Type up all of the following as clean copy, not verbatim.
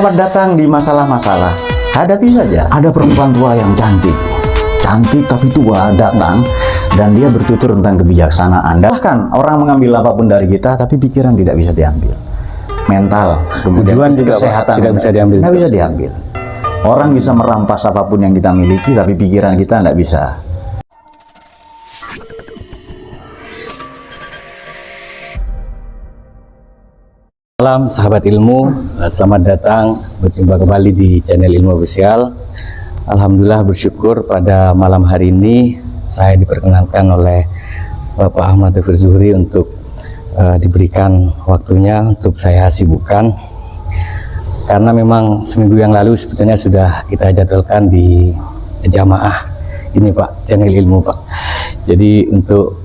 Selamat datang di masalah-masalah. Hadapi saja. Ada perempuan tua yang cantik. Cantik tapi tua datang dan dia bertutur tentang kebijaksanaan. Bahkan orang mengambil apapun dari kita tapi pikiran tidak bisa diambil. Mental, tujuan juga kesehatan tidak bisa diambil. Tidak bisa diambil. Orang bisa merampas apapun yang kita miliki tapi pikiran kita tidak bisa. Salam sahabat ilmu, selamat datang berjumpa kembali di channel Ilmu Official. Alhamdulillah bersyukur pada malam hari ini saya diperkenankan oleh Bapak Ahmad Taufir Zuhri untuk diberikan waktunya untuk saya sibukkan. Karena memang seminggu yang lalu sebetulnya sudah kita jadwalkan di jamaah ini Pak, channel ilmu Pak. Jadi untuk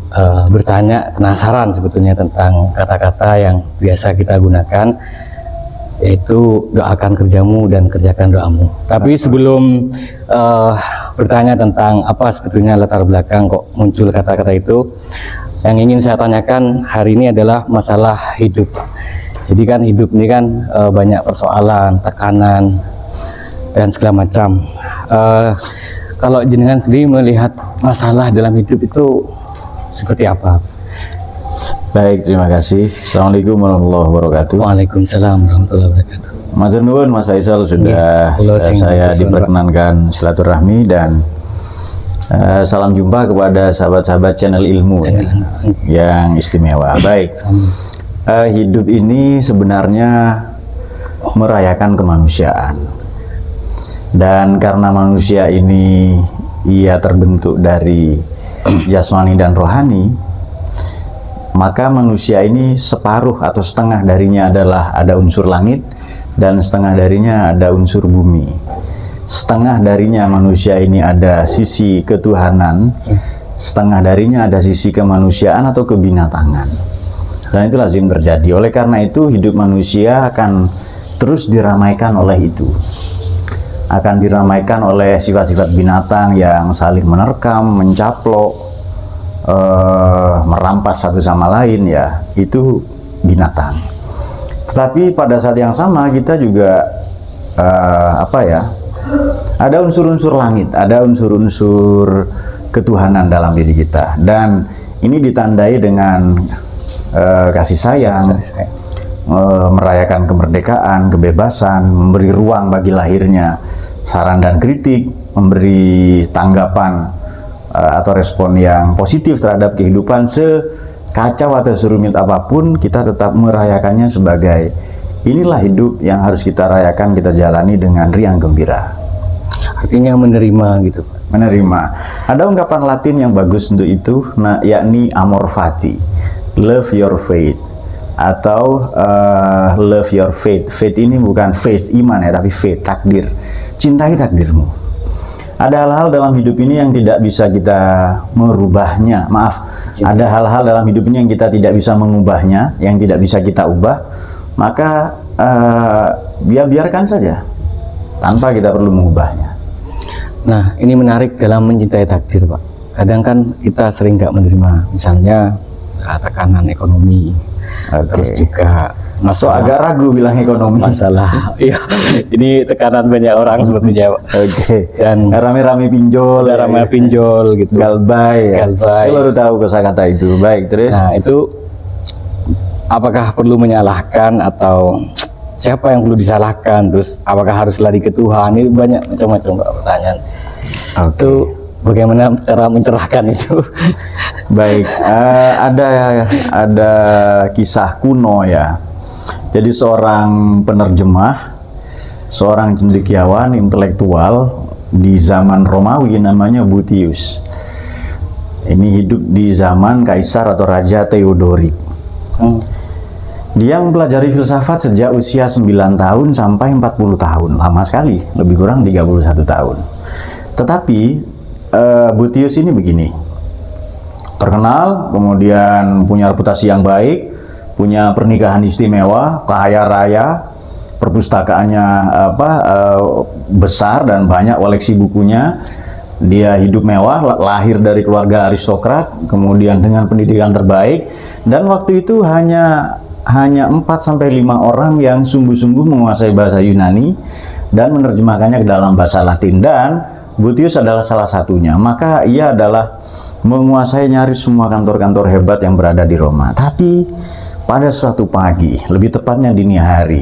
bertanya, penasaran sebetulnya tentang kata-kata yang biasa kita gunakan, yaitu doakan kerjamu dan kerjakan doamu. Tapi sebelum bertanya tentang apa sebetulnya latar belakang kok muncul kata-kata itu, yang ingin saya tanyakan hari ini adalah masalah hidup. Jadi kan hidup ini kan banyak persoalan, tekanan, dan segala macam. Kalau jenengan sendiri melihat masalah dalam hidup itu seperti apa? Baik, terima kasih. Assalamualaikum warahmatullahi wabarakatuh. Waalaikumsalam warahmatullahi wabarakatuh. Matur nuwun Mas Faisal sudah saya diperkenankan silaturahmi dan salam jumpa kepada sahabat-sahabat channel ilmu yang istimewa. Baik, hidup ini sebenarnya merayakan kemanusiaan, dan karena manusia ini ia terbentuk dari jasmani dan rohani, maka manusia ini separuh atau setengah darinya adalah ada unsur langit dan setengah darinya ada unsur bumi. Setengah darinya manusia ini ada sisi ketuhanan, setengah darinya ada sisi kemanusiaan atau kebinatangan. Dan itu lazim terjadi. Oleh karena itu hidup manusia akan terus diramaikan oleh itu. Akan diramaikan oleh sifat-sifat binatang yang saling menerkam, mencaplok, merampas satu sama lain, ya itu binatang. Tetapi pada saat yang sama kita juga ada unsur-unsur langit, ada unsur-unsur ketuhanan dalam diri kita, dan ini ditandai dengan kasih sayang, merayakan kemerdekaan, kebebasan, memberi ruang bagi lahirnya saran dan kritik, memberi tanggapan atau respon yang positif terhadap kehidupan. Sekacau atau serumit apapun, kita tetap merayakannya sebagai inilah hidup yang harus kita rayakan, kita jalani dengan riang gembira. Artinya menerima gitu. Menerima. Ada ungkapan Latin yang bagus untuk itu, yakni amor fati, love your faith, atau love your faith. Faith ini bukan faith iman ya, tapi faith takdir. Cintai takdirmu. Ada hal-hal dalam hidup ini yang tidak bisa kita merubahnya. Maaf, ada hal-hal dalam hidup ini yang kita tidak bisa mengubahnya, yang tidak bisa kita ubah. Maka biarkan saja, tanpa kita perlu mengubahnya. Nah, ini menarik dalam mencintai takdir, Pak. Kadang kan kita sering nggak menerima, misalnya tekanan ekonomi, terus juga masuk agak ragu bilang ekonomi. Masalah, iya, ini tekanan banyak orang sepertinya, Pak. Dan rame-rame pinjol, pinjol gitu. Galbay. Galbay. Baru tahu kosakata itu. Baik, terus. Nah, itu apakah perlu menyalahkan atau siapa yang perlu disalahkan? Terus apakah harus lari ke Tuhan? Ini banyak macam-macam pertanyaan. Itu bagaimana cara mencerahkan itu? Baik, ada kisah kuno ya. Jadi seorang penerjemah, seorang cendekiawan intelektual di zaman Romawi namanya Boethius. Ini hidup di zaman Kaisar atau Raja Theodoric. Dia mempelajari filsafat sejak usia 9 tahun sampai 40 tahun. Lama sekali, lebih kurang 31 tahun. Tetapi Boethius ini begini. Terkenal, kemudian punya reputasi yang baik, punya pernikahan istimewa, kaya raya, perpustakaannya besar dan banyak koleksi bukunya. Dia hidup mewah, lahir dari keluarga aristokrat, kemudian dengan pendidikan terbaik, dan waktu itu hanya hanya 4-5 orang yang sungguh-sungguh menguasai bahasa Yunani dan menerjemahkannya ke dalam bahasa Latin, dan Boethius adalah salah satunya. Maka ia adalah menguasai nyaris semua kantor-kantor hebat yang berada di Roma. Tapi pada suatu pagi, lebih tepatnya dini hari,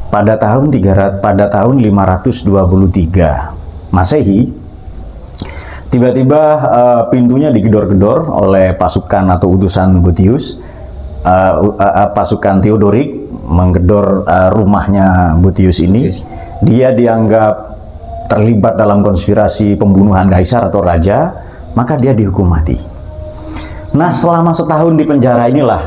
pada tahun 523 Masehi, tiba-tiba pintunya digedor-gedor oleh pasukan atau utusan Boethius. Pasukan Theodoric menggedor rumahnya Boethius ini. Dia dianggap terlibat dalam konspirasi pembunuhan kaisar atau raja, maka dia dihukum mati. Nah, selama setahun di penjara inilah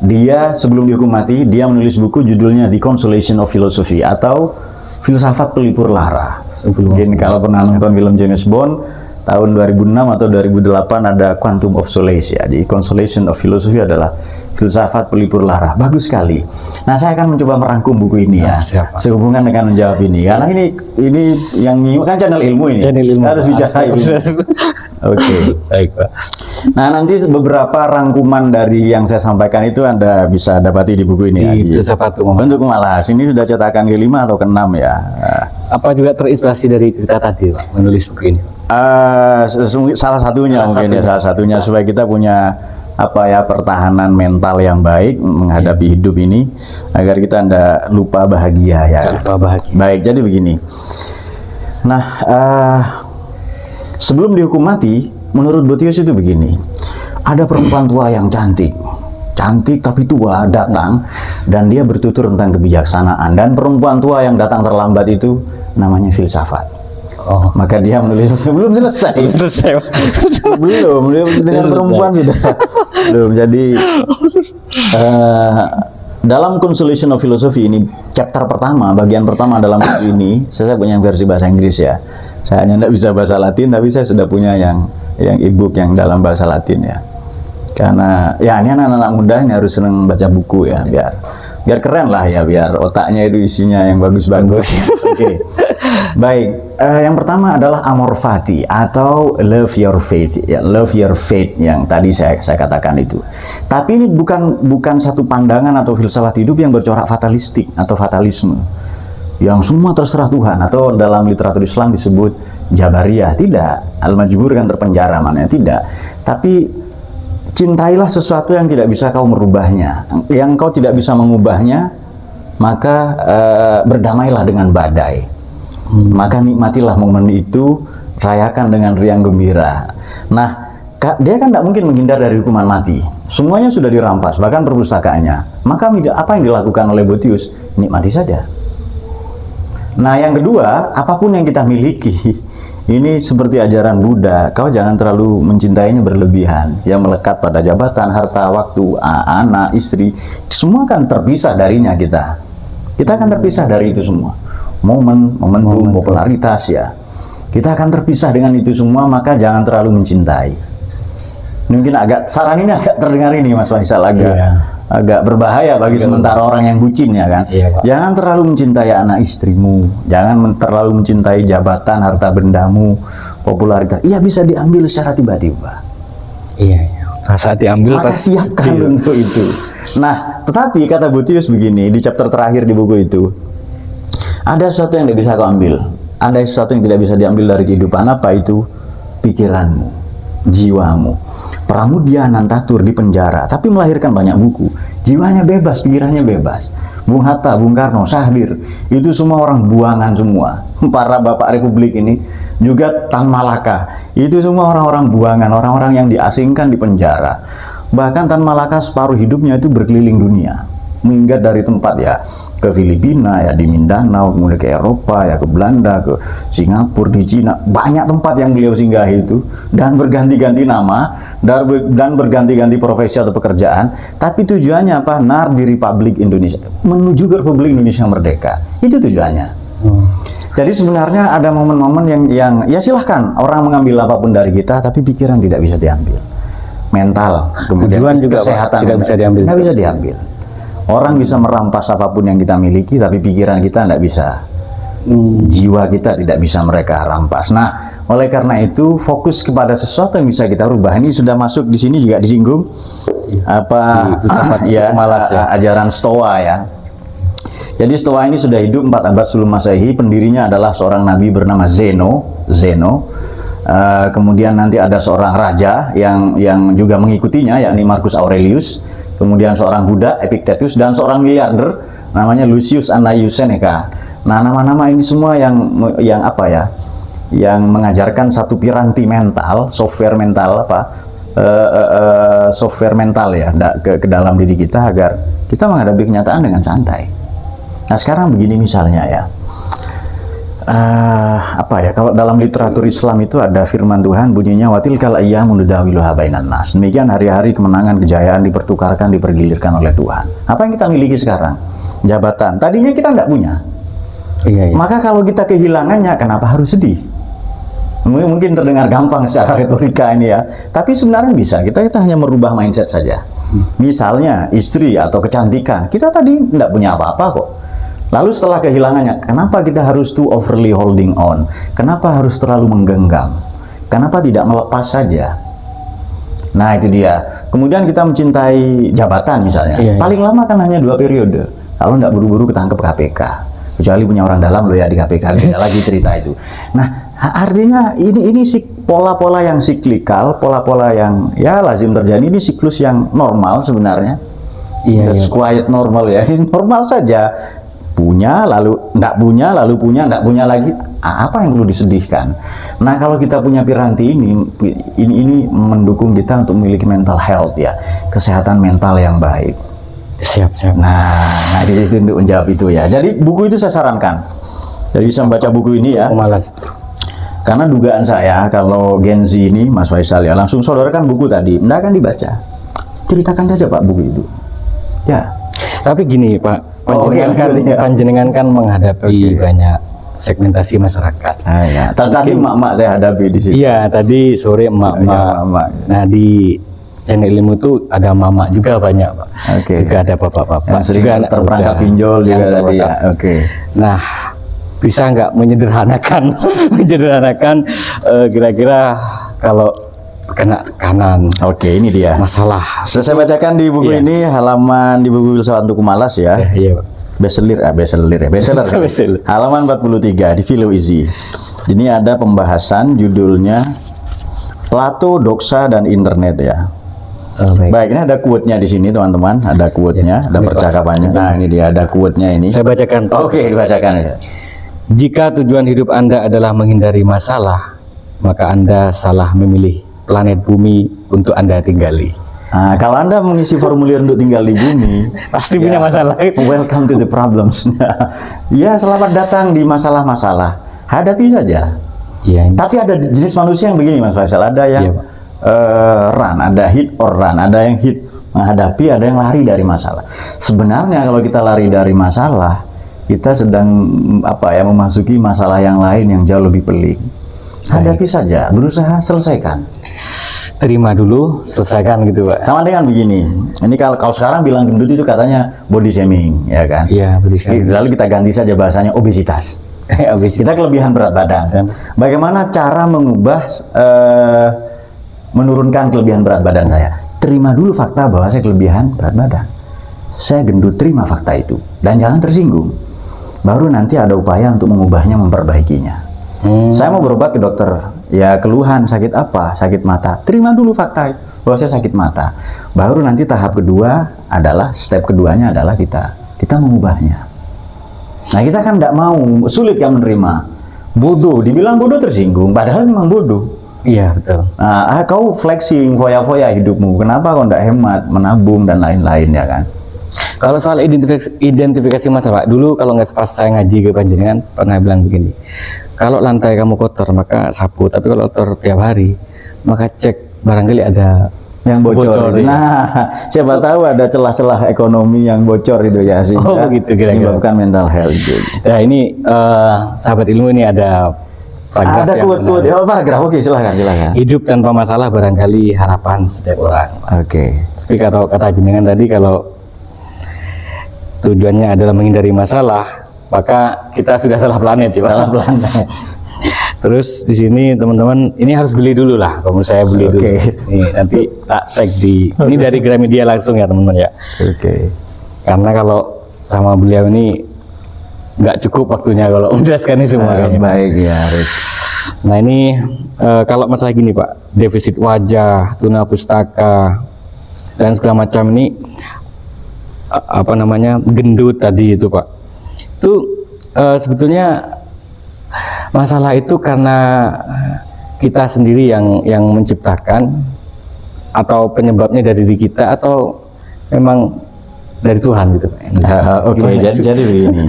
dia, sebelum dihukum mati, dia menulis buku judulnya The Consolation of Philosophy atau Filsafat Pelipur Lara. Mungkin kalau pernah nonton film James Bond tahun 2006 atau 2008 ada Quantum of Solace ya. Jadi Consolation of Philosophy adalah filsafat pelipur lara. Bagus sekali. Nah, saya akan mencoba merangkum buku ini ya. Sehubungan dengan menjawab ini. Karena ini yang kan channel ilmu ini. Channel ilmu. Harus bicara ilmu. Oke, baik Pak. Nah, nanti beberapa rangkuman dari yang saya sampaikan itu Anda bisa dapati di buku ini di ya. Filsafat Bentuk Malas. Ini sudah cetakan ke-5 atau ke-6 ya. Apa juga terinspirasi dari cerita tadi Pak, menulis buku ini? Salah satunya supaya kita punya pertahanan mental yang baik menghadapi hidup ini, agar kita tidak lupa bahagia ya. Baik, jadi begini. Nah, sebelum dihukum mati, menurut Boethius itu begini. Ada perempuan tua yang cantik tapi tua datang, dan dia bertutur tentang kebijaksanaan, dan perempuan tua yang datang terlambat itu namanya filsafat. Maka dia menulis sebelum selesai. belum dengan perempuan sudah belum. Jadi dalam Consolation of Philosophy ini, chapter pertama, bagian pertama dalam buku ini, saya punya versi bahasa Inggris ya. Saya hanya tidak bisa bahasa Latin, tapi saya sudah punya yang e-book yang dalam bahasa Latin ya. Karena ya ini anak-anak muda ini harus senang baca buku ya, biar keren lah ya, biar otaknya itu isinya yang bagus-bagus. Oke. Baik, yang pertama adalah amor fati atau love your faith ya, love your faith yang tadi saya katakan itu. Tapi ini bukan satu pandangan atau filsafat hidup yang bercorak fatalistik atau fatalisme, yang semua terserah Tuhan, atau dalam literatur Islam disebut Jabariyah. Tidak, Al-Majbur kan terpenjara, maknanya tidak. Tapi cintailah sesuatu yang tidak bisa kau merubahnya, yang kau tidak bisa mengubahnya, maka berdamailah dengan badai. Maka nikmatilah momen itu, rayakan dengan riang gembira. Nah, dia kan tidak mungkin menghindar dari hukuman mati. Semuanya sudah dirampas, bahkan perpustakaannya. Maka apa yang dilakukan oleh Boethius? Nikmati saja. Nah, yang kedua, apapun yang kita miliki, ini seperti ajaran Buddha, kau jangan terlalu mencintainya berlebihan, yang melekat pada jabatan, harta, waktu, anak, istri, semua akan terpisah darinya kita. Kita akan terpisah dari itu semua. Momentum, popularitas ya. Kita akan terpisah dengan itu semua, maka jangan terlalu mencintai. Mungkin saran ini agak terdengar ini Mas Faisal, agak berbahaya bagi sementara orang yang bucin ya kan. Jangan terlalu mencintai anak istrimu, jangan terlalu mencintai jabatan, harta bendamu, popularitas. Iya, bisa diambil secara tiba-tiba. Saat diambil maka siapkan untuk itu. Nah, tetapi kata Boethius begini di chapter terakhir di buku itu, ada sesuatu yang tidak bisa kau ambil, ada sesuatu yang tidak bisa diambil dari kehidupan. Apa itu? Pikiranmu, jiwamu. Pramudia Anantatur di penjara, tapi melahirkan banyak buku. Jiwanya bebas, pikirannya bebas. Bung Hatta, Bung Karno, Syahrir, itu semua orang buangan semua. Para bapak republik ini, juga Tan Malaka, itu semua orang-orang buangan, orang-orang yang diasingkan di penjara. Bahkan Tan Malaka separuh hidupnya itu berkeliling dunia, minggat dari tempat ya, ke Filipina ya, di Mindanao, kemudian ke Eropa ya, ke Belanda, ke Singapura, di Cina, banyak tempat yang beliau singgahi itu, dan berganti-ganti nama dan berganti-ganti profesi atau pekerjaan. Tapi tujuannya apa? Di Republik Indonesia, menuju ke Republik Indonesia merdeka, itu tujuannya. Jadi sebenarnya ada momen-momen yang ya silahkan orang mengambil apapun dari kita, tapi pikiran tidak bisa diambil, mental, kemudian tujuan juga kesehatan tidak bisa diambil. Nggak bisa diambil. Orang bisa merampas apapun yang kita miliki, tapi pikiran kita tidak bisa, jiwa kita tidak bisa mereka rampas. Nah, oleh karena itu fokus kepada sesuatu yang bisa kita rubah. Ini sudah masuk di sini juga disinggung Malas ya. Ajaran Stoa ya. Jadi Stoa ini sudah hidup 4 abad sebelum Masehi. Pendirinya adalah seorang nabi bernama Zeno. Kemudian nanti ada seorang raja yang juga mengikutinya, yakni Marcus Aurelius. Kemudian seorang Buddha, Epictetus, dan seorang miliarder namanya Lucius Annaeus Seneca. Nah, nama-nama ini semua yang apa ya? Yang mengajarkan satu piranti mental, software mental software mental ya ke dalam diri kita agar kita menghadapi kenyataan dengan santai. Nah, sekarang begini misalnya ya, kalau dalam literatur Islam itu ada firman Tuhan bunyinya watilkal ayyamu nudawiluha bainan nas. Demikian hari-hari kemenangan, kejayaan dipertukarkan, dipergilirkan oleh Tuhan. Apa yang kita miliki sekarang? Jabatan. Tadinya kita nggak punya. Iya. Maka kalau kita kehilangannya, kenapa harus sedih? Mungkin terdengar gampang secara retorika ini ya, tapi sebenarnya bisa. Kita hanya merubah mindset saja. Misalnya istri atau kecantikan, kita tadi nggak punya apa-apa kok. Lalu setelah kehilangannya, kenapa kita harus too overly holding on? Kenapa harus terlalu menggenggam? Kenapa tidak melepas saja? Nah, itu dia. Kemudian kita mencintai jabatan misalnya. Iya. Paling lama kan hanya 2 periode. Kalau nggak buru-buru ketangkep KPK. Kecuali punya orang dalam loh ya di KPK. Beda lagi cerita itu. Nah, artinya ini pola-pola yang siklikal, pola-pola yang ya lazim terjadi. Ini siklus yang normal sebenarnya. Iya. Quiet normal ya. Ini normal saja. Punya lalu nggak punya, lalu punya nggak punya lagi. Apa yang perlu disedihkan? Nah, kalau kita punya piranti ini mendukung kita untuk memiliki mental health ya, kesehatan mental yang baik. Siap. Nah itu untuk menjawab itu ya. Jadi buku itu saya sarankan. Jadi bisa membaca buku ini ya. Malas. Karena dugaan saya kalau Gen Z ini, Mas Faisal ya, langsung sodorkan buku tadi, nggak akan dibaca. Ceritakan saja Pak buku itu. Ya. Tapi gini Pak, panjenengan kan menghadapi banyak segmentasi masyarakat. Ya. Tadi emak-emak saya hadapi di sini. Iya, tadi sore emak-emak. Nah, di channel ilmu itu ada mama juga banyak Pak. Juga ada bapak-bapak. Yang sering terperangkap pinjol juga tadi ya. Nah, bisa nggak menyederhanakan kira-kira kalau kena tekanan. Ini dia. Masalah. Saya bacakan di buku ini halaman di buku Filsafat untuk Malas ya. Iya, Pak. Bestseller. Halaman 43 di Philo Easy. Ini ada pembahasan judulnya Plato, Doksa dan Internet ya. Baik, ini ada quote-nya di sini teman-teman, ada quote-nya, ada percakapannya. Nah, ini dia ada quote-nya ini. Saya bacakan. Dibacakan ya. Jika tujuan hidup Anda adalah menghindari masalah, maka Anda salah memilih planet bumi untuk Anda tinggali. Nah, kalau Anda mengisi formulir untuk tinggal di bumi, pasti punya masalah. Welcome to the problems. Ya, selamat datang di masalah-masalah. Hadapi saja. Ya, tapi ada jenis manusia yang begini Mas Faisal, ada yang run, ada hit or run, ada yang hit menghadapi, ada yang lari dari masalah. Sebenarnya kalau kita lari dari masalah, kita sedang memasuki masalah yang lain yang jauh lebih pelik. Hadapi saja, berusaha selesaikan. Terima dulu, selesaikan gitu Pak. Sama dengan begini, ini kalau sekarang bilang gendut itu katanya body shaming, ya kan? Iya, body shaming. Lalu kita ganti saja bahasanya obesitas. Kita kelebihan berat badan. Bagaimana cara mengubah, menurunkan kelebihan berat badan saya? Terima dulu fakta bahwa saya kelebihan berat badan. Saya gendut, terima fakta itu. Dan jangan tersinggung. Baru nanti ada upaya untuk mengubahnya, memperbaikinya. Saya mau berobat ke dokter, ya keluhan sakit apa? Sakit mata. Terima dulu fakta bahwa saya sakit mata. Baru nanti tahap kedua adalah, step keduanya adalah kita mengubahnya. Nah, kita kan tidak mau, sulit kan menerima. Bodoh, dibilang bodoh tersinggung, padahal memang bodoh. Iya, betul. Nah, kau flexing, foya-foya hidupmu, kenapa kau tidak hemat, menabung dan lain-lain ya kan? Kalau soal identifikasi masalah, dulu kalau nggak pas saya ngaji ke panjenengan pernah bilang begini, kalau lantai kamu kotor maka sapu, tapi kalau kotor tiap hari maka cek barangkali ada yang bocor. Nah, siapa tahu ada celah-celah ekonomi yang bocor itu ya, sehingga gitu, kira-kira menyebabkan mental health itu. Ya, ini sahabat ilmu ini ada paragraf. Ada quote-quote. Paragraf. Oke, silakan. Hidup tanpa masalah barangkali harapan setiap orang. Tapi kata jenengan tadi, kalau tujuannya adalah menghindari masalah, maka kita sudah salah planet ya Pak. Salah planet. Terus di sini teman-teman ini harus beli dulu lah. Kalau menurut saya beli dulu. Nih, nanti tak tag di ini dari Gramedia langsung ya teman-teman ya. Karena kalau sama beliau ini nggak cukup waktunya kalau menjelaskan ini semua. Baik ya. Nah ini kalau masalah gini Pak, defisit wajah, tuna pustaka dan segala macam ini apa namanya gendut tadi itu Pak. Itu sebetulnya masalah itu karena kita sendiri yang menciptakan atau penyebabnya dari diri kita atau memang dari Tuhan gitu. Oke, jadi begini.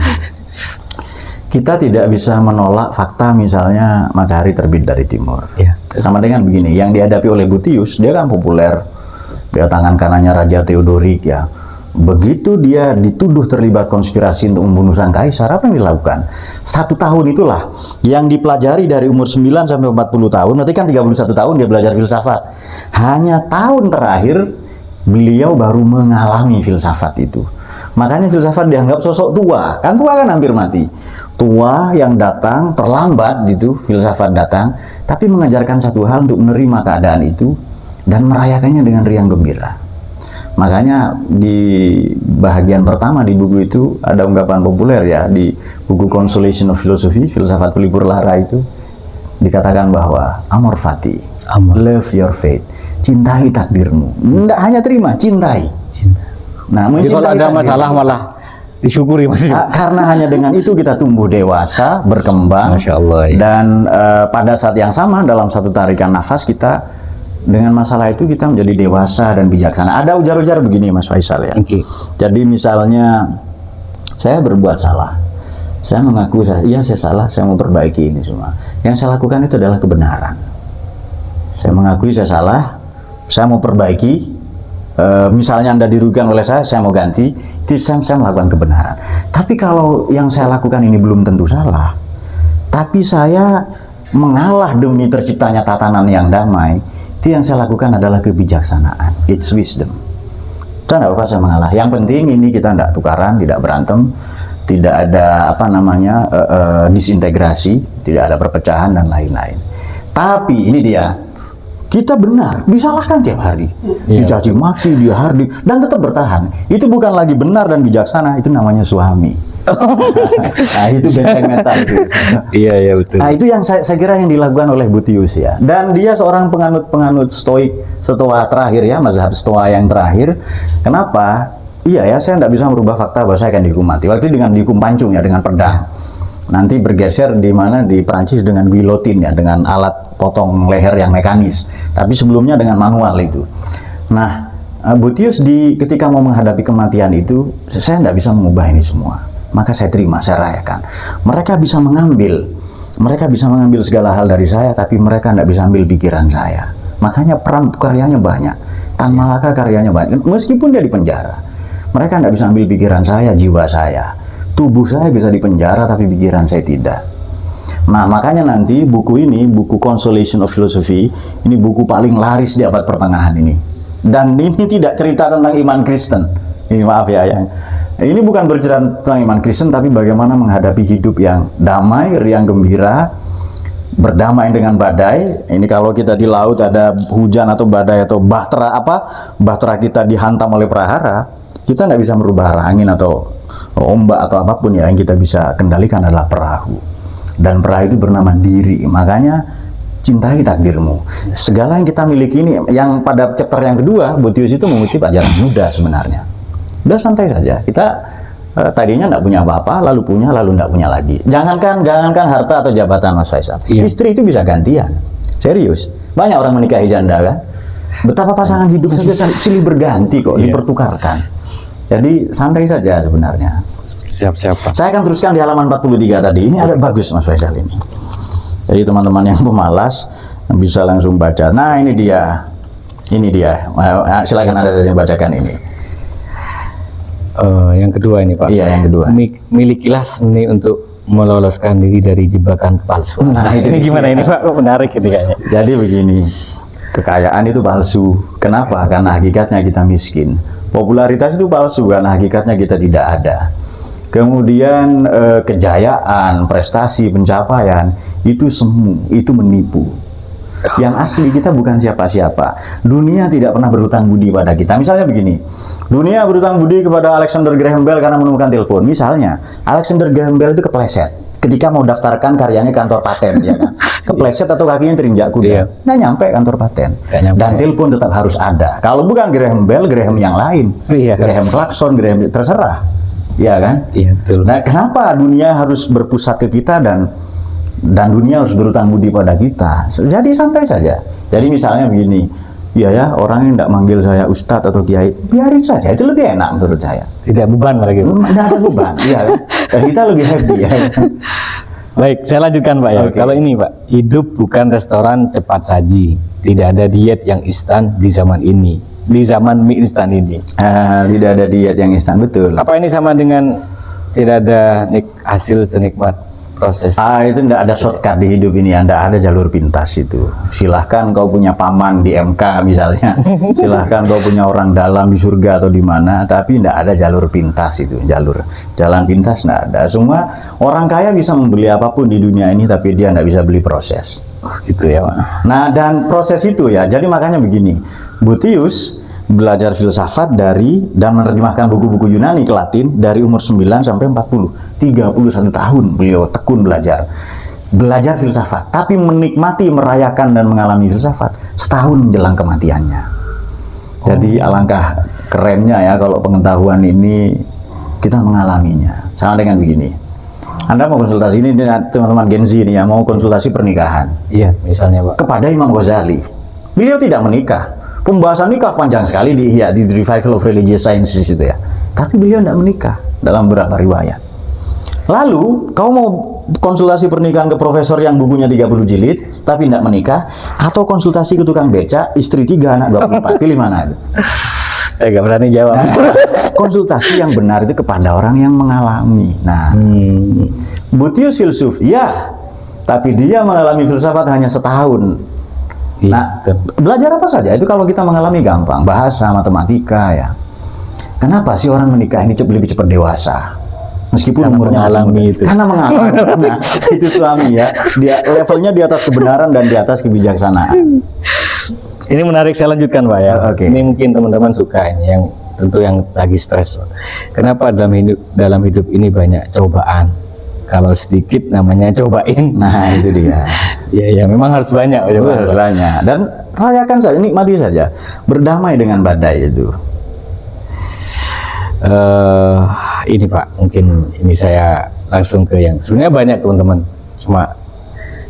Kita tidak bisa menolak fakta misalnya matahari terbit dari timur. Ya. Sama dengan begini, yang dihadapi oleh Boethius, dia kan populer. Dia tangan kanannya Raja Theodoric ya. Begitu dia dituduh terlibat konspirasi untuk membunuh sang kaisar, apa yang dilakukan? 1 tahun itulah yang dipelajari dari umur 9 sampai 40 tahun, berarti kan 31 tahun dia belajar filsafat. Hanya tahun terakhir beliau baru mengalami filsafat itu. Makanya filsafat dianggap sosok tua, kan tua kan hampir mati. Tua yang datang terlambat gitu, filsafat datang, tapi mengajarkan satu hal untuk menerima keadaan itu dan merayakannya dengan riang gembira. Makanya di bahagian pertama di buku itu ada ungkapan populer ya, di buku Consolation of Philosophy, filsafat pelipur lara itu dikatakan bahwa amor fati, love your fate, cintai takdirmu. Tidak hanya terima, cintai. Nah, jadi kalau ada masalah malah disyukuri maksudnya. Karena hanya dengan itu kita tumbuh dewasa, berkembang. Masya Allah, ya. Dan pada saat yang sama dalam satu tarikan nafas kita dengan masalah itu kita menjadi dewasa dan bijaksana. Ada ujar-ujar begini Mas Faisal ya. Jadi misalnya saya berbuat salah, saya mengaku iya saya salah, saya mau perbaiki ini semua. Yang saya lakukan itu adalah kebenaran. Saya mengakui saya salah, saya mau perbaiki. Misalnya Anda dirugikan oleh saya mau ganti. Itu saya melakukan kebenaran. Tapi kalau yang saya lakukan ini belum tentu salah, tapi saya mengalah demi terciptanya tatanan yang damai, itu yang saya lakukan adalah kebijaksanaan. It's wisdom. Saya nggak apa-apa saya mengalah. Yang penting ini kita tidak tukaran, tidak berantem, tidak ada apa namanya disintegrasi, tidak ada perpecahan dan lain-lain. Tapi ini dia, kita benar, disalahkan tiap hari, dicaci maki, dihardik, dan tetap bertahan. Itu bukan lagi benar dan bijaksana, itu namanya suami. Nah, itu benteng mental itu. Iya betul. Nah, itu yang saya kira yang dilakukan oleh Boethius ya. Dan dia seorang penganut stoik, stoa terakhir ya, mazhab stoa yang terakhir. Kenapa? Iya ya, saya tidak bisa merubah fakta bahwa saya akan dihukum mati. Waktu itu dengan dihukum pancung ya, dengan pedang. Nanti bergeser di mana di Prancis dengan guillotine ya, dengan alat potong leher yang mekanis. Tapi sebelumnya dengan manual itu. Nah, Boethius ketika mau menghadapi kematian itu, saya tidak bisa mengubah ini semua. Maka saya terima, saya rayakan. Mereka bisa mengambil segala hal dari saya, tapi mereka tidak bisa ambil pikiran saya. Makanya peran karyanya banyak. Tan Malaka karyanya banyak. Meskipun dia di penjara, mereka tidak bisa ambil pikiran saya, jiwa saya. Tubuh saya bisa dipenjara, tapi pikiran saya tidak. Nah, makanya nanti buku ini, buku Consolation of Philosophy, ini buku paling laris di abad pertengahan ini. Dan ini tidak cerita tentang iman Kristen. Ini maaf ya, ini bukan bercerita tentang iman Kristen, tapi bagaimana menghadapi hidup yang damai, riang gembira, berdamai dengan badai. Ini kalau kita di laut ada hujan atau badai atau bahtera kita dihantam oleh prahara, kita tidak bisa merubah arah angin atau ombak atau apapun ya. Yang kita bisa kendalikan adalah perahu. Dan perahu itu bernama diri. Makanya cintai takdirmu. Segala yang kita miliki ini, yang pada chapter yang kedua, Boethius itu mengutip ajaran Buddha sebenarnya. Udah santai saja. Kita tadinya tidak punya apa-apa, lalu punya, lalu tidak punya lagi. Jangankan harta atau jabatan Mas Faisal. Istri itu bisa gantian. Serius. Banyak orang menikahi janda kan. Betapa pasangan hidup saja silih berganti kok, dipertukarkan. Jadi santai saja sebenarnya. Siap-siap. Saya akan teruskan di halaman 43 tadi. Ini ada bagus Mas Faisal ini. Jadi teman-teman yang pemalas bisa langsung baca. Nah ini dia. Ini dia. Silakan Anda saja bacakan ini. Yang kedua ini Pak. Iya, yang kedua. Milikilah seni untuk meloloskan diri dari jebakan palsu. Nah, ini gimana ini Pak? Kok menarik ini kayaknya. Jadi begini, kekayaan itu palsu. Kenapa? Karena hakikatnya kita miskin. Popularitas itu palsu karena hakikatnya kita tidak ada. kemudian kejayaan, prestasi, pencapaian, itu semu, itu menipu. Yang asli kita bukan siapa-siapa. Dunia tidak pernah berhutang budi pada kita. Misalnya begini, dunia berhutang budi kepada Alexander Graham Bell karena menemukan telepon. Misalnya, Alexander Graham Bell itu kepleset ketika mau daftarkan karyanya kantor paten, ya kan? Kepleset atau kakinya terinjak kuda, nggak nyampe kantor paten. Dan telepon tetap harus ada. Kalau bukan Graham Bell, Graham yang lain, Graham Clarkson, Graham terserah, ya kan? Iya, betul. Nah, kenapa dunia harus berpusat ke kita dan dunia harus berutang budi pada kita? Jadi santai saja. Jadi misalnya begini, ya orang yang tidak manggil saya ustadz atau kiai, biarin saja, itu lebih enak menurut saya. Tidak beban lagi. Tidak ada beban, iya. Dan kita lebih happy ya. Baik, saya lanjutkan Pak ya. Okay. Kalau ini Pak, hidup bukan restoran cepat saji. Tidak ada diet yang instan di zaman ini. Di zaman mie instan ini. Tidak ada diet yang instan, betul. Apa ini sama dengan tidak ada hasil senikmat proses? Itu tidak ada shortcut di hidup ini, Anda ada jalur pintas itu. Silahkan kau punya paman di MK misalnya, silahkan kau punya orang dalam di surga atau di mana, tapi tidak ada jalur pintas itu, jalan pintas tidak ada. Semua orang kaya bisa membeli apapun di dunia ini, tapi dia tidak bisa beli proses. Gitu ya Pak. Nah, dan proses itu ya, jadi makanya begini, Boethius belajar filsafat dan menerjemahkan buku-buku Yunani ke Latin dari umur 9 sampai 40. 31 tahun beliau tekun belajar filsafat, tapi menikmati, merayakan dan mengalami filsafat setahun menjelang kematiannya. Jadi alangkah kerennya ya kalau pengetahuan ini kita mengalaminya. Sama dengan begini, Anda mau konsultasi ini, teman-teman Gen Z ini ya, mau konsultasi pernikahan. Iya, misalnya Pak. Kepada Imam Ghazali. Beliau tidak menikah. Pembahasan nikah panjang sekali di Revival of Religious Sciences itu ya. Tapi beliau tidak menikah dalam beberapa riwayat. Lalu, kau mau konsultasi pernikahan ke profesor yang bukunya 30 jilid, tapi tidak menikah, atau konsultasi ke tukang beca, istri 3, anak 24, pilih mana itu? Saya nggak berani jawab. Konsultasi yang benar itu kepada orang yang mengalami. Nah, Boethius filsuf, ya, tapi dia mengalami filsafat hanya setahun. Nah, belajar apa saja itu kalau kita mengalami gampang, bahasa, matematika ya. Kenapa sih orang menikah ini lebih cepat dewasa? Meskipun umurnya mengalami itu. Karena mengalami. Nah, itu suami ya. Dia levelnya di atas kebenaran dan di atas kebijaksanaan. Ini menarik, saya lanjutkan Pak ya. Okay. Ini mungkin teman-teman suka ini, yang tentu yang lagi stres. Kenapa dalam hidup ini banyak cobaan? Kalau sedikit namanya cobain. Nah, itu dia. Ya memang harus banyak. Harus banyak. Dan rayakan saja, nikmati saja. Berdamai dengan badai itu. Ini Pak, mungkin ini saya langsung ke yang sebenarnya banyak teman-teman, cuma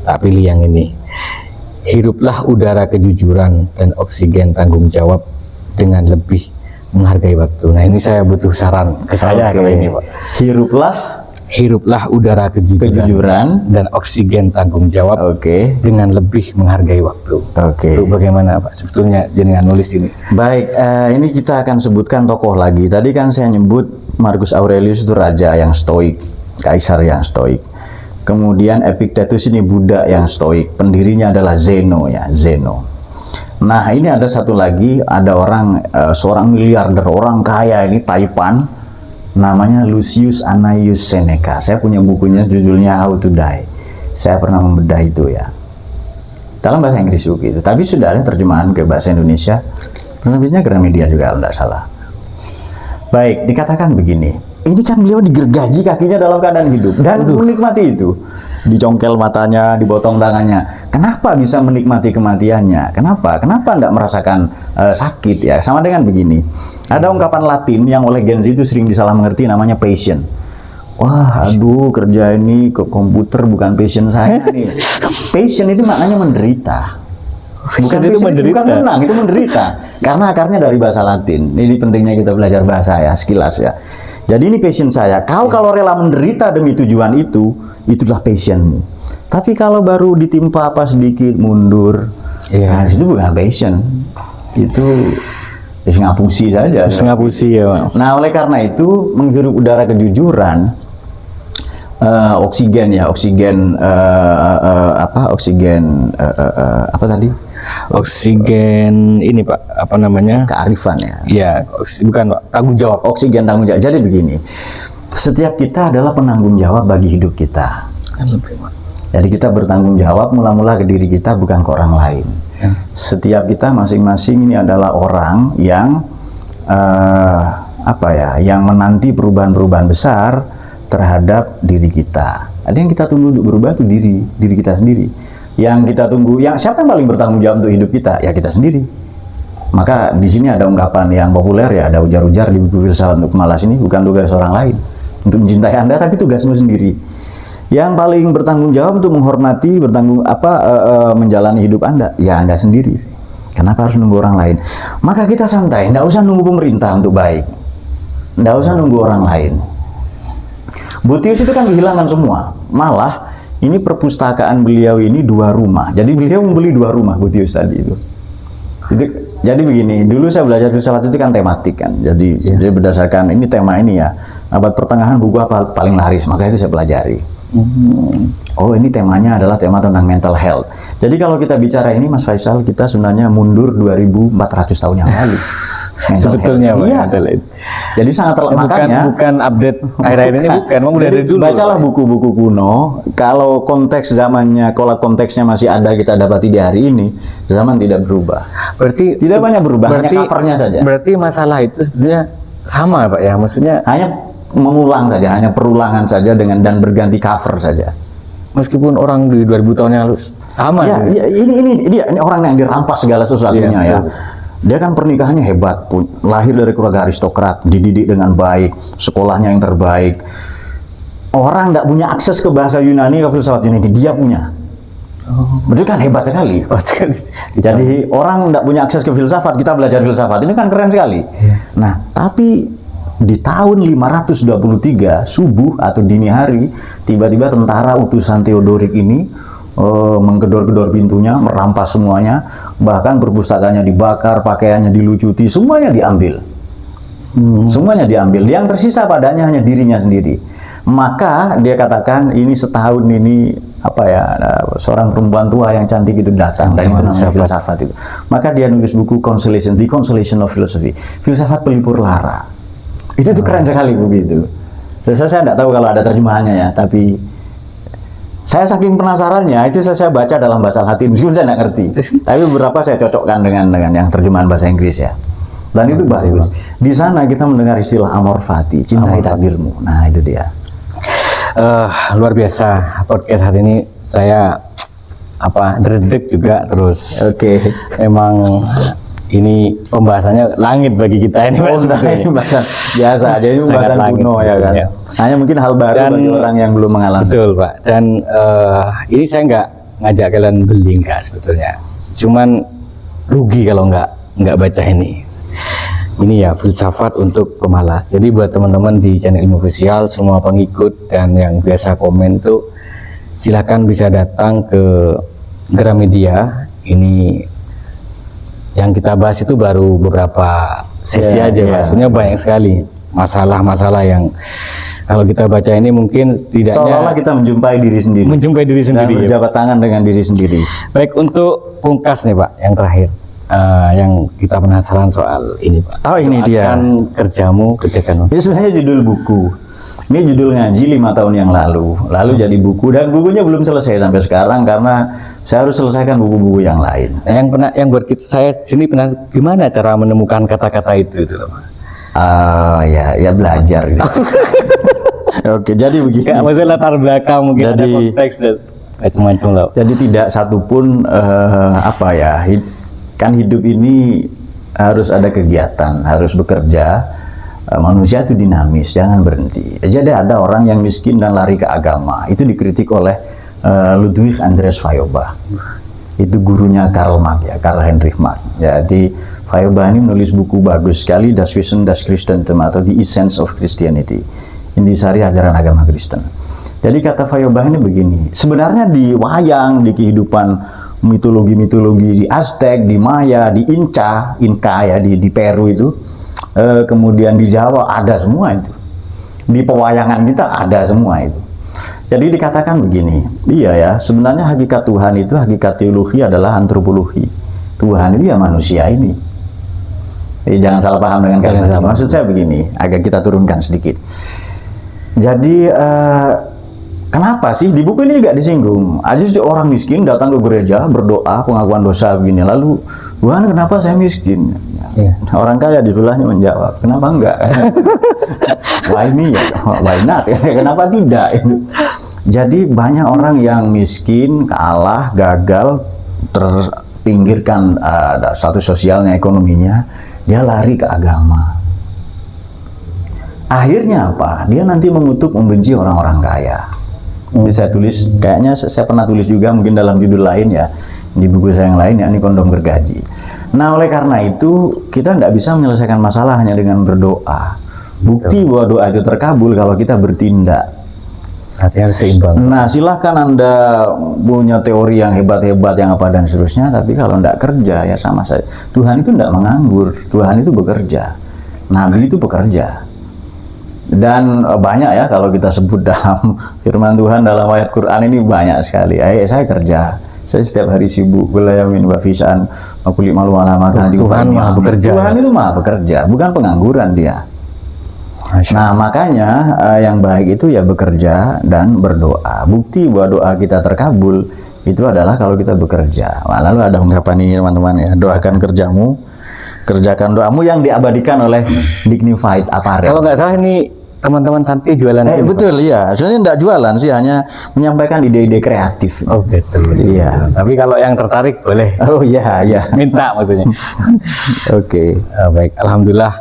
tak pilih yang ini. Hiruplah udara kejujuran dan oksigen tanggung jawab dengan lebih menghargai waktu. Nah, ini saya butuh saran ke saya kalau ini Pak. Hiruplah udara kejujuran dan oksigen tanggung jawab dengan lebih menghargai waktu. Itu bagaimana Pak sebetulnya jenengan nulis ini? Baik, ini kita akan sebutkan tokoh lagi. Tadi kan saya nyebut Marcus Aurelius itu raja yang stoik, kaisar yang stoik. Kemudian Epictetus ini Buddha yang stoik, pendirinya adalah Zeno ya, Zeno. Nah, ini ada satu lagi, ada orang seorang miliarder, orang kaya ini Taipan, namanya Lucius Annaeus Seneca. Saya punya bukunya, judulnya How to Die. Saya pernah membedah itu ya. Dalam bahasa Inggris juga itu, tapi sudah ada terjemahan ke bahasa Indonesia. Penerbitnya Gramedia juga kalau tidak salah. Baik, dikatakan begini. Ini kan beliau digergaji kakinya dalam keadaan hidup dan menikmati itu. Dicongkel matanya, dipotong tangannya. Kenapa bisa menikmati kematiannya? Kenapa? Kenapa tidak merasakan sakit ya? Sama dengan begini. Ada ungkapan Latin yang oleh Gen Z itu sering disalah mengerti, namanya passion. Wah, aduh, kerja ini ke komputer bukan passion saya nih. Passion itu maknanya menderita. Bukan itu menderita. Bukan menang, itu menderita. Karena akarnya dari bahasa Latin. Ini pentingnya kita belajar bahasa ya, sekilas ya. Jadi ini passion saya. Kau kalau rela menderita demi tujuan itu, itulah passionmu. Tapi kalau baru ditimpa apa sedikit mundur, nah, itu bukan passion. Itu ngapusi saja. Ngapusi ya. Nah, oleh karena itu menghirup udara kejujuran, oksigen ya, oksigen apa tadi? Oksigen ini Pak, apa namanya? Kearifan ya. Iya, bukan Pak, tanggung jawab. Oksigen tanggung jawab. Jadi begini, setiap kita adalah penanggung jawab bagi hidup kita. Jadi kita bertanggung jawab mula-mula ke diri kita, bukan ke orang lain. Setiap kita masing-masing ini adalah orang yang yang menanti perubahan-perubahan besar terhadap diri kita. Ada yang kita tunggu untuk berubah itu diri kita sendiri. Yang kita tunggu, siapa yang paling bertanggung jawab untuk hidup kita? Ya kita sendiri. Maka di sini ada ungkapan yang populer ya, ada ujar-ujar di buku Filsafat untuk Pemalas ini, bukan tugas orang lain untuk mencintai Anda, tapi tugasmu sendiri. Yang paling bertanggung jawab untuk menghormati, menjalani hidup Anda, ya Anda sendiri. Kenapa harus nunggu orang lain? Maka kita santai, nggak usah nunggu pemerintah untuk baik, nggak usah nunggu orang lain. Boethius itu kan kehilangan semua. Malah ini perpustakaan beliau ini 2 rumah. Jadi beliau membeli 2 rumah, Boethius tadi itu. Jadi begini, dulu saya belajar filsafat itu kan tematik kan. Jadi berdasarkan ini tema ini ya, abad pertengahan buku apa paling laris, maka itu saya pelajari. Oh, ini temanya adalah tema tentang mental health. Jadi kalau kita bicara ini Mas Faisal, kita sebenarnya mundur 2400 tahun yang lalu. Sebetulnya iya. Jadi sangat makanya bukan update akhir-akhir ini, bukan, memang dari dulu. Bacalah buku-buku kuno. Kalau konteks zamannya, kalau konteksnya masih ada kita dapati di hari ini, zaman tidak berubah. Berarti tidak banyak berubah, hanya covernya saja. Berarti masalah itu sebenarnya sama, Pak ya, maksudnya hanya mengulang saja, hanya perulangan saja dan berganti cover saja. Meskipun orang di 2000 tahun yang lalu sama. Ya, ini orang yang dirampas segala sesuatunya ya. Dia kan pernikahannya hebat, lahir dari keluarga aristokrat, dididik dengan baik, sekolahnya yang terbaik. Orang tidak punya akses ke bahasa Yunani, ke filsafat Yunani, dia punya. Betul kan, hebat sekali. Jadi orang tidak punya akses ke filsafat, kita belajar filsafat, ini kan keren sekali. Nah, tapi di tahun 523 subuh atau dini hari, tiba-tiba tentara utusan Theodoric ini menggedor-gedor pintunya, merampas semuanya, bahkan perpustakaannya dibakar, pakaiannya dilucuti, semuanya diambil. Semuanya diambil. Yang tersisa padanya hanya dirinya sendiri. Maka dia katakan ini setahun ini seorang perempuan tua yang cantik itu datang, dan itu namanya filsafat itu. Maka dia nulis buku Consolation, The Consolation of Philosophy, filsafat pelipur lara. Itu keren sekali begitu. Saya tidak tahu kalau ada terjemahannya ya, tapi saya saking penasarannya itu saya baca dalam bahasa Latin, meskipun saya tidak ngerti. Tapi beberapa saya cocokkan dengan yang terjemahan bahasa Inggris ya. Dan itu bagus. Di sana kita mendengar istilah amor fati, cintai takdirmu. Nah itu dia. Luar biasa podcast hari ini, saya dredeg juga terus. Oke. Emang ini pembahasannya langit bagi kita ini. Ini bahasan biasa, jadi pembahasan kuno ya kan. Hanya mungkin hal baru bagi orang yang belum mengalami. Betul Pak. Dan ini saya nggak ngajak kalian beli, nggak sebetulnya. Cuman rugi kalau nggak baca ini. Ini ya filsafat untuk pemalas. Jadi buat teman-teman di channel Ilmu Official, semua pengikut dan yang biasa komen tuh silakan bisa datang ke Gramedia. Ini yang kita bahas itu baru beberapa sesi aja Pak. Sebenarnya banyak sekali masalah-masalah yang kalau kita baca ini mungkin setidaknya seolah-olah kita menjumpai diri sendiri. Dan berjabat tangan dengan diri sendiri. Baik, untuk pungkas nih Pak, yang terakhir. Yang kita penasaran soal ini Pak. Oh ini dia. Kerjamu, kerjakan. Ini sebenarnya judul buku. Ini judul ngaji 5 tahun yang lalu jadi buku, dan bukunya belum selesai sampai sekarang karena saya harus selesaikan buku-buku yang lain. Yang buat saya sini gimana cara menemukan kata-kata itu loh. Ya belajar gitu. Oke, jadi begini. Ya, maksudnya latar belakang mungkin ada konteks dan macam-macam loh. Jadi tidak satupun kan hidup ini harus ada kegiatan, harus bekerja. Manusia itu dinamis, jangan berhenti. Jadi ada orang yang miskin dan lari ke agama. Itu dikritik oleh Ludwig Andreas Feuerbach. Itu gurunya Karl Marx ya, Karl Heinrich Marx. Jadi Feuerbach ini menulis buku bagus sekali, Das Wesen das Christentum atau The Essence of Christianity. Intisari ajaran agama Kristen. Jadi kata Feuerbach ini begini, sebenarnya di wayang, di kehidupan mitologi-mitologi di Aztec, di Maya, di Inca ya, di Peru itu, kemudian di Jawa ada semua itu. Di pewayangan kita ada semua itu. Jadi dikatakan begini, iya ya, sebenarnya hakikat Tuhan itu, hakikat teologi adalah antropologi. Tuhan itu ya manusia ini. Jadi jangan salah paham dengan kalimat. Maksud saya begini, agak kita turunkan sedikit. Jadi kenapa sih di buku ini nggak disinggung? Ada orang miskin datang ke gereja berdoa pengakuan dosa begini, lalu Tuhan kenapa saya miskin? Iya. Orang kaya di sebelahnya menjawab, kenapa enggak? Why me ya? Why not? Kenapa tidak? Jadi banyak orang yang miskin, kalah, gagal, terpinggirkan status sosialnya, ekonominya, dia lari ke agama. Akhirnya apa? Dia nanti mengutuk, membenci orang-orang kaya. Jadi saya tulis, kayaknya saya pernah tulis juga mungkin dalam judul lain ya, di buku saya yang lain ya, ini kondom gergaji. Nah oleh karena itu kita tidak bisa menyelesaikan masalah hanya dengan berdoa. Bukti bahwa doa itu terkabul kalau kita bertindak. Artinya harus seimbang. Nah silahkan Anda punya teori yang hebat-hebat yang apa dan seterusnya, tapi kalau tidak kerja ya sama saja. Tuhan itu tidak menganggur, Tuhan itu bekerja. Nabi itu bekerja. Dan banyak ya kalau kita sebut dalam firman Tuhan dalam ayat Quran ini banyak sekali. Saya kerja, saya setiap hari sibuk, belayamin wafisan, makulik malu alamakan. Tuhan maha bekerja. Tuhan itu maha bekerja, bukan pengangguran dia. Nah makanya yang baik itu ya bekerja dan berdoa. Bukti bahwa doa kita terkabul itu adalah kalau kita bekerja. Nah, lalu ada ungkapan ini teman-teman ya, doakan kerjamu, kerjakan doamu yang diabadikan oleh Dignified Apparel. Kalau nggak salah ini teman-teman Santi jualan itu, betul ya, sebenarnya tidak jualan sih, hanya menyampaikan ide-ide kreatif. Oh betul. Iya. Tapi kalau yang tertarik boleh. Oh iya, iya. Minta maksudnya. Oke. Baik, alhamdulillah.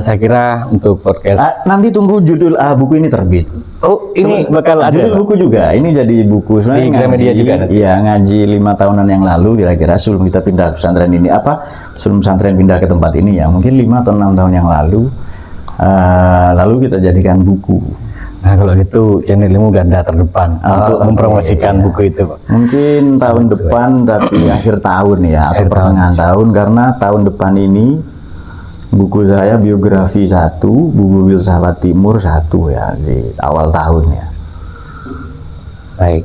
Saya kira untuk podcast. Nanti tunggu judul buku ini terbit. Oh ini bakal ada. Judul buku juga. Ini jadi buku sebenarnya di Gramedia juga. Iya ngaji 5 tahunan yang lalu kira-kira sebelum kita pindah ke pesantren ini. Sebelum pesantren pindah ke tempat ini ya, mungkin 5 atau 6 tahun yang lalu. Lalu kita jadikan buku. Nah kalau gitu channel ilmu ganda terdepan untuk mempromosikan buku itu. Mungkin tahun depan, tapi akhir tahun ya, atau pertengahan tahun, karena tahun depan ini buku saya biografi 1, buku Filsafat Timur 1 ya, di awal tahun ya. Baik.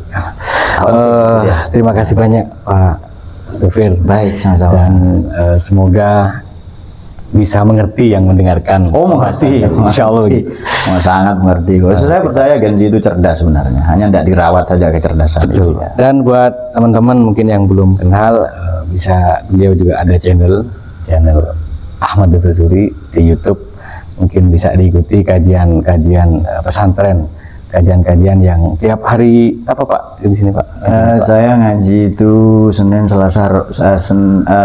Terima kasih banyak Pak Tufir. Baik, sama-sama. Dan semoga bisa mengerti yang mendengarkan. Oh mengerti, Insya Allah. Sangat mengerti. Saya percaya Gen Z itu cerdas sebenarnya, hanya tidak dirawat saja kecerdasan. Betul. Itu, ya. Dan buat teman-teman mungkin yang belum kenal, beliau juga ada channel Ahmad Tufir Suri di YouTube. Mungkin bisa diikuti kajian pesantren, kajian yang tiap hari apa Pak di sini Pak? Saya ngaji itu Senin,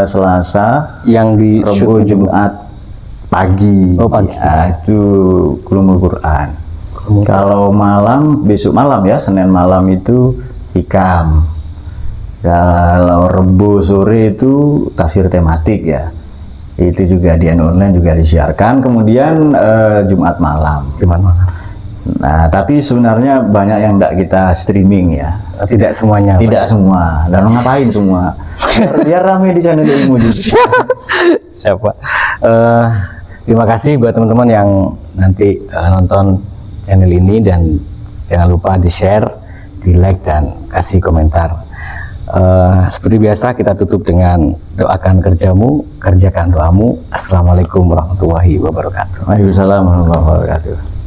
Selasa, yang di Rabu, Jumat pagi. Oh pagi. Ya, itu Ulumul Quran. Kalau malam, besok malam ya, Senin malam itu Hikam. Kalau Rabu sore itu tafsir tematik ya. Itu juga di online juga disiarkan. Kemudian Jumat malam. Nah, tapi sebenarnya banyak yang tidak kita streaming ya. Tidak semuanya. Tidak semua. Dan ngapain semua? Biar ramai di channel ilmu juga. Siapa? Terima kasih buat teman-teman yang nanti nonton channel ini, dan jangan lupa di-share, di-like, dan kasih komentar. Seperti biasa kita tutup dengan doakan kerjamu, kerjakan doamu. Assalamualaikum warahmatullahi wabarakatuh. Waalaikumsalam warahmatullahi wabarakatuh.